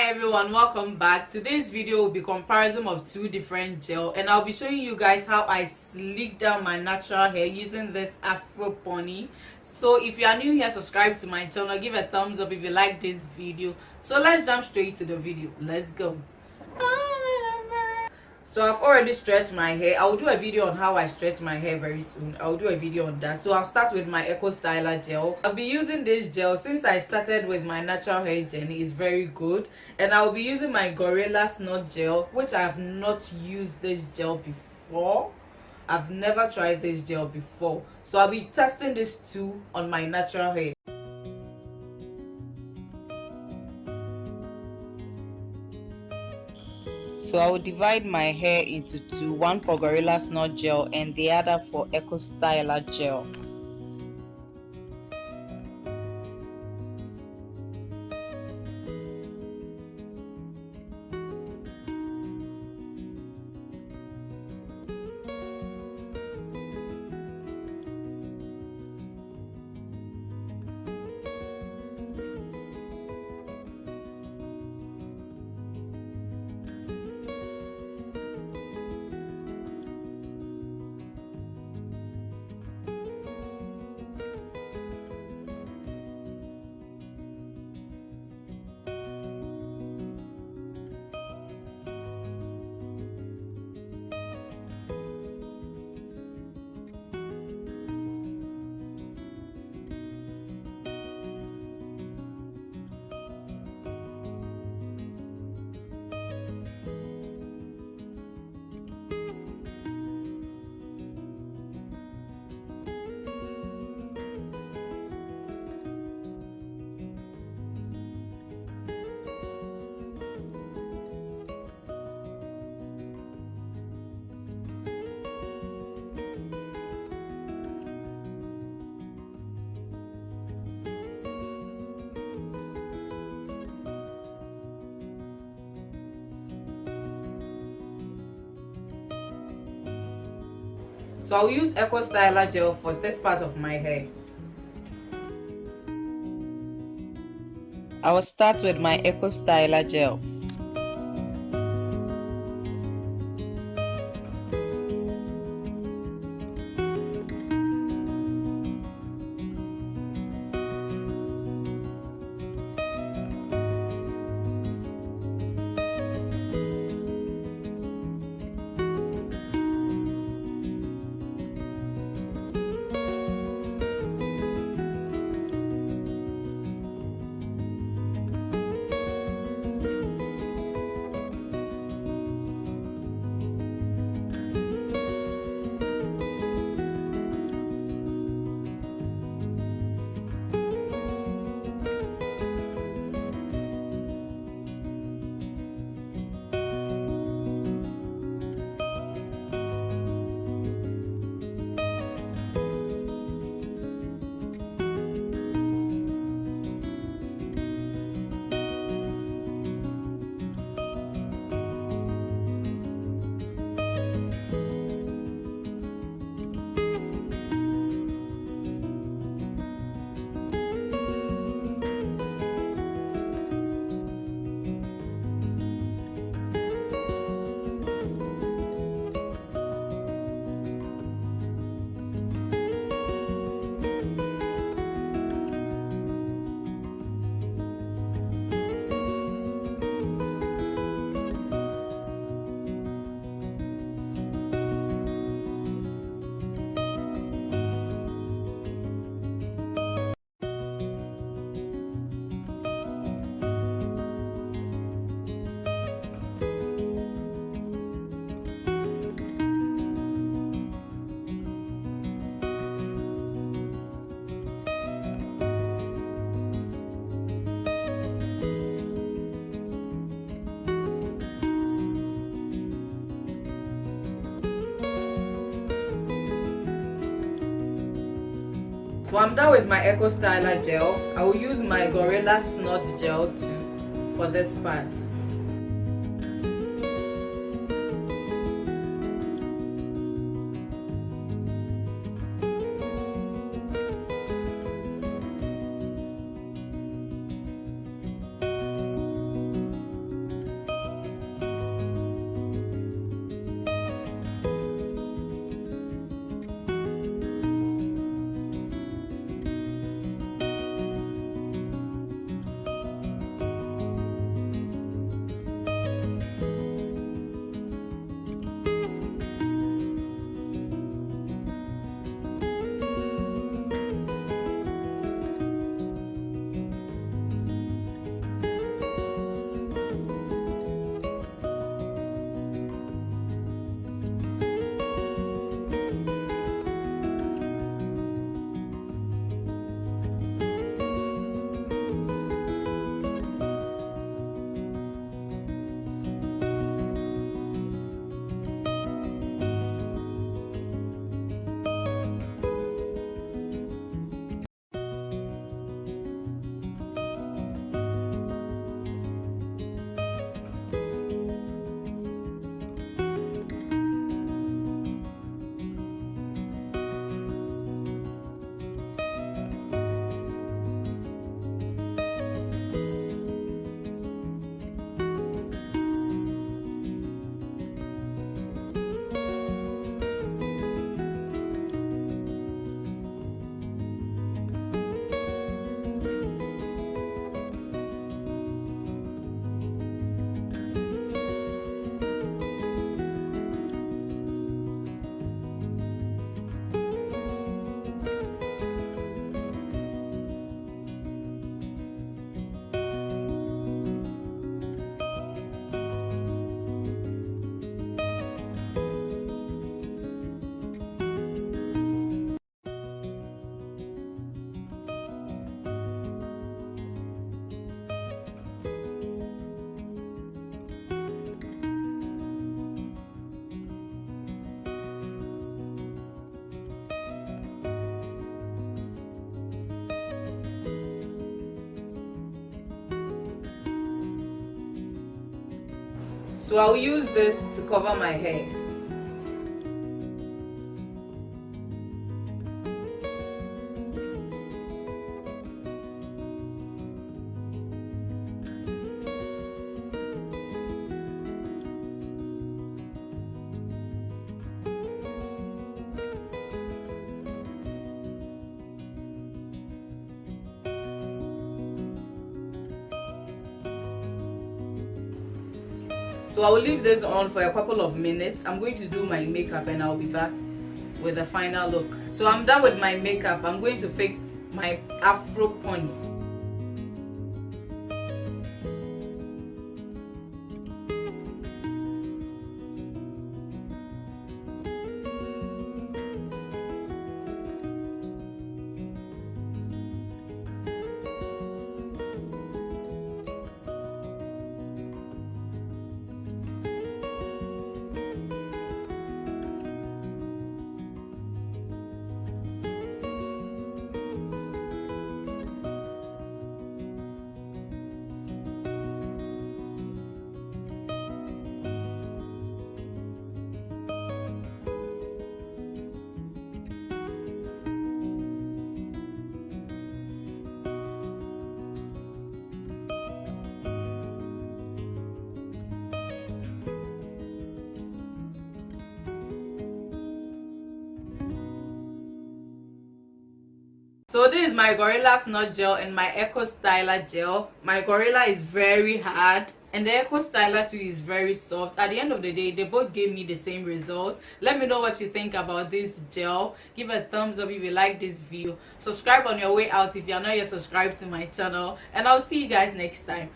Hi everyone, welcome back. Today's video will be comparison of two different gel, and I'll be showing you guys how I slick down my natural hair using this Afro pony. So if you are new here, subscribe to my channel, give a thumbs up if you like this video. So let's jump straight to the video. Let's go. So I've already stretched my hair. I'll do a video on how I stretch my hair very soon. I'll do a video on that. So I'll start with my Eco Styler gel. I'll be using this gel since I started with my natural hair journey. It's very good. And I'll be using my Gorilla Snot gel, which I have not used this gel before. I've never tried this gel before. So I'll be testing this too on my natural hair. So I will divide my hair into two, one for Gorilla Snot gel and the other for Eco Styler gel. So I'll use Eco Styler gel for this part of my hair. I will start with my Eco Styler gel. So I'm done with my Eco Styler gel. I will use my Gorilla Snot gel too for this part. So I'll use this to cover my hair. So I'll leave this on for a couple of minutes. I'm going to do my makeup and I'll be back with a final look. So I'm done with my makeup. I'm going to fix my afro pony. So this is my Gorilla Snot gel and my Eco Styler gel. My Gorilla is very hard and the Eco Styler too is very soft. At the end of the day, they both gave me the same results. Let me know what you think about this gel. Give a thumbs up if you like this video. Subscribe on your way out if you're not yet subscribed to my channel. And I'll see you guys next time.